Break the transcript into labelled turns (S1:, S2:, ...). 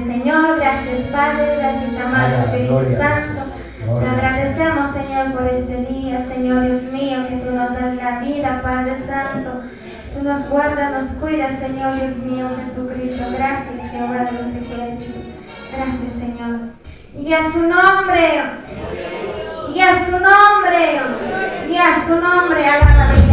S1: Gracias, Señor. Gracias, Padre. Gracias, amado Espíritu Santo. Te agradecemos, Señor, por este día, Señor Dios mío, que tú nos das la vida, Padre Santo. Tú nos guardas, nos cuidas, Señor Dios mío, Jesucristo. Gracias, Jehová de los ejércitos. Gracias, Señor. Y a su nombre, y a su nombre, y a su nombre, alaba.